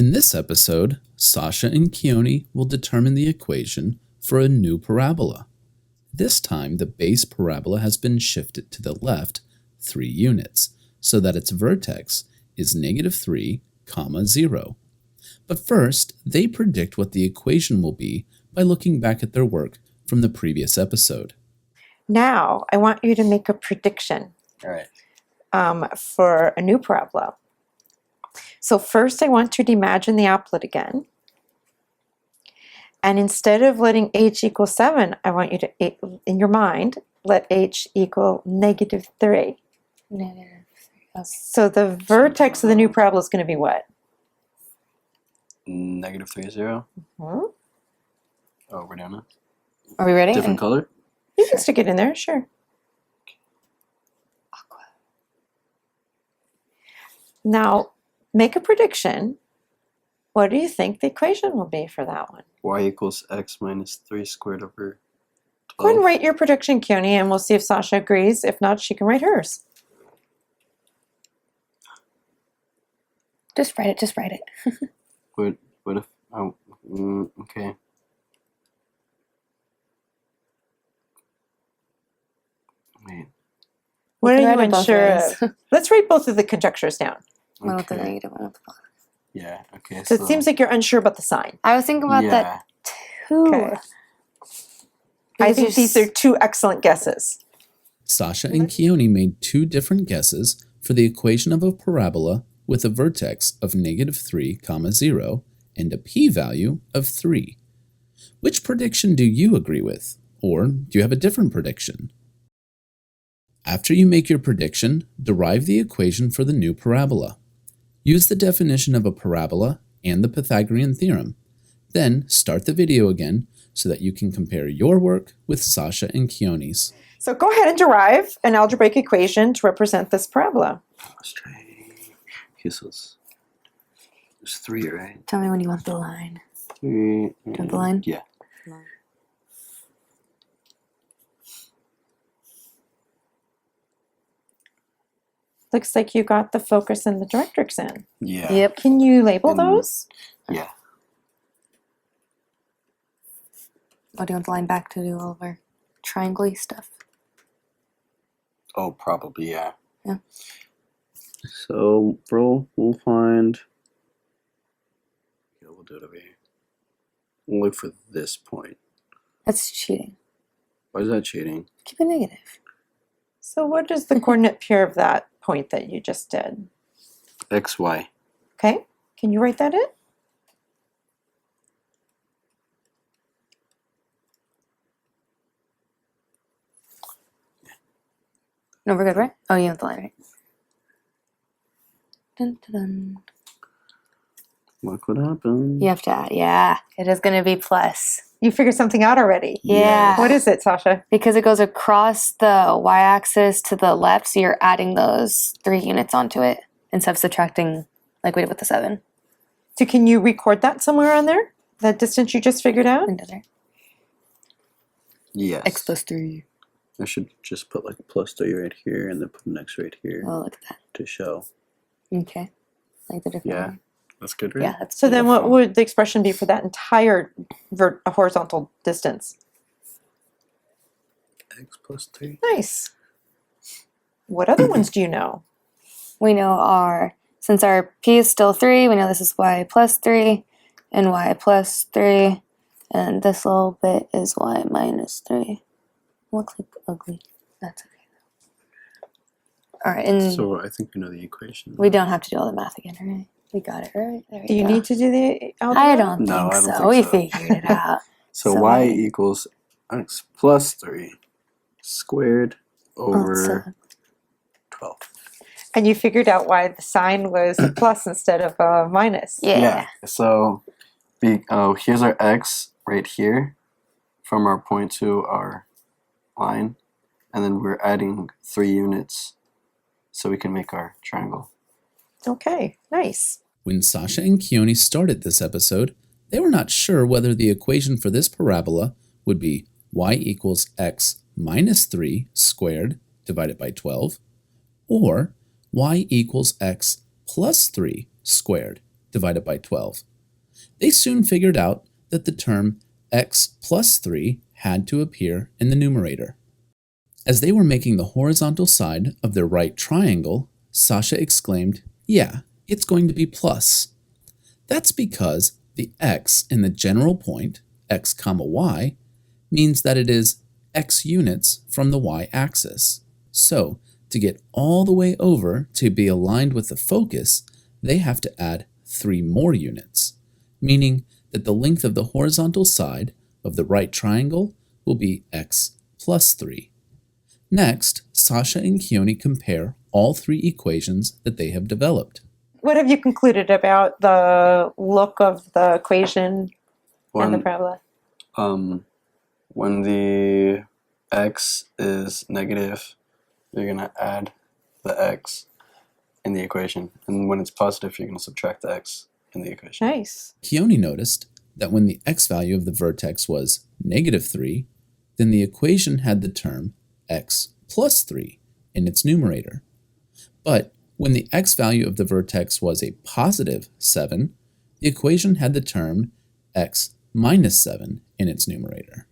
In this episode, Sasha and Keoni will determine the equation for a new parabola. This time, the base parabola has been shifted to the left 3 units, so that its vertex is -3, 0. But first, they predict what the equation will be by looking back at their work from the previous episode. Now, I want you to make a prediction All right. for a new parabola. So first, I want you to imagine the applet again. And instead of letting h equal 7, I want you to, in your mind, let h equal -3. -3. Okay. So the vertex of the new parabola is going to be what? -3, 0. Hmm? Oh, we're doing it. Are we ready? Different color? You can stick it in there, sure. Aqua. Now, make a prediction. What do you think the equation will be for that one? Y equals x minus 3 squared over 12. Go ahead and write your prediction, Keoni, and we'll see if Sasha agrees. If not, she can write hers. Just write it. Just write it. What if... Oh, okay. Wait. What are can you write it both unsure ways. of? Let's write both of the conjectures down. One with the Okay. negative, one with the positive. Yeah, okay. So it seems like you're unsure about the sign. I was thinking about that too. Okay. I think these are 2 excellent guesses. Sasha and Keoni made 2 different guesses for the equation of a parabola with a vertex of -3, 0 and a p-value of 3. Which prediction do you agree with? Or do you have a different prediction? After you make your prediction, derive the equation for the new parabola. Use the definition of a parabola and the Pythagorean theorem. Then start the video again so that you can compare your work with Sasha and Keoni's. So go ahead and derive an algebraic equation to represent this parabola. Let's try... Okay, so there's 3, right? Tell me when you want the line. 3... Do you want the line? Yeah. Looks like you got the focus and the directrix in. Yeah. Yep. Can you label And- those? Yeah. Oh, do you want the line back to do all of our triangle-y stuff? Oh, probably, yeah. Yeah. So, we'll find... Yeah, we'll do it over here. We'll look for this point. That's cheating. Why is that cheating? Keep it negative. So what is the coordinate pair of that point that you just did? X, Y. Okay, can you write that in? No, we're good, right? Oh, you want the line, right? Dun, dun, dun. Look what happened. You have to add. Yeah, it is going to be plus. You figured something out already. Yeah. What is it, Sasha? Because it goes across the y-axis to the left, so you're adding those 3 units onto it instead of subtracting like we did with the 7. So can you record that somewhere on there? That distance you just figured out? Into there. Yes. X plus 3. I should just put like a +3 right here and then put an X right here Oh, look at that. to show. Okay. Like the different Yeah. one. That's good, right? Yeah, that's So then what beautiful. would the expression be for that entire horizontal distance? X plus 3. Nice. What other ones do you know? We know since our p is still 3, we know this is y plus 3 and y plus 3. And this little bit is y minus 3. Looks like ugly. That's okay though. Alright, and So I think we know the equation. we don't have to do all the math again, right? We got it, right? There Do you go. need to do the algebra? I don't think No, I don't so. think We so. figured it out. So So Y I- equals X plus 3 squared over so- 12. And you figured out why the sign was a plus instead of a minus. Yeah. So here's our X right here from our point to our line. And then we're adding 3 units so we can make our triangle. Okay, nice. When Sasha and Keoni started this episode, they were not sure whether the equation for this parabola would be y equals x minus 3 squared divided by 12, or y equals x plus 3 squared divided by 12. They soon figured out that the term x plus 3 had to appear in the numerator. As they were making the horizontal side of their right triangle, Sasha exclaimed, "Yeah, it's going to be plus." That's because the x in the general point, x comma y, means that it is x units from the y-axis. So, to get all the way over to be aligned with the focus, they have to add 3 more units, meaning that the length of the horizontal side of the right triangle will be x plus 3. Next, Sasha and Keoni compare all 3 equations that they have developed. What have you concluded about the look of the equation and the parabola? When the x is negative, you're going to add the x in the equation. And when it's positive, you're going to subtract the x in the equation. Nice. Keoni noticed that when the x value of the vertex was -3, then the equation had the term x plus 3 in its numerator. But when the x value of the vertex was a positive 7, the equation had the term x minus 7 in its numerator.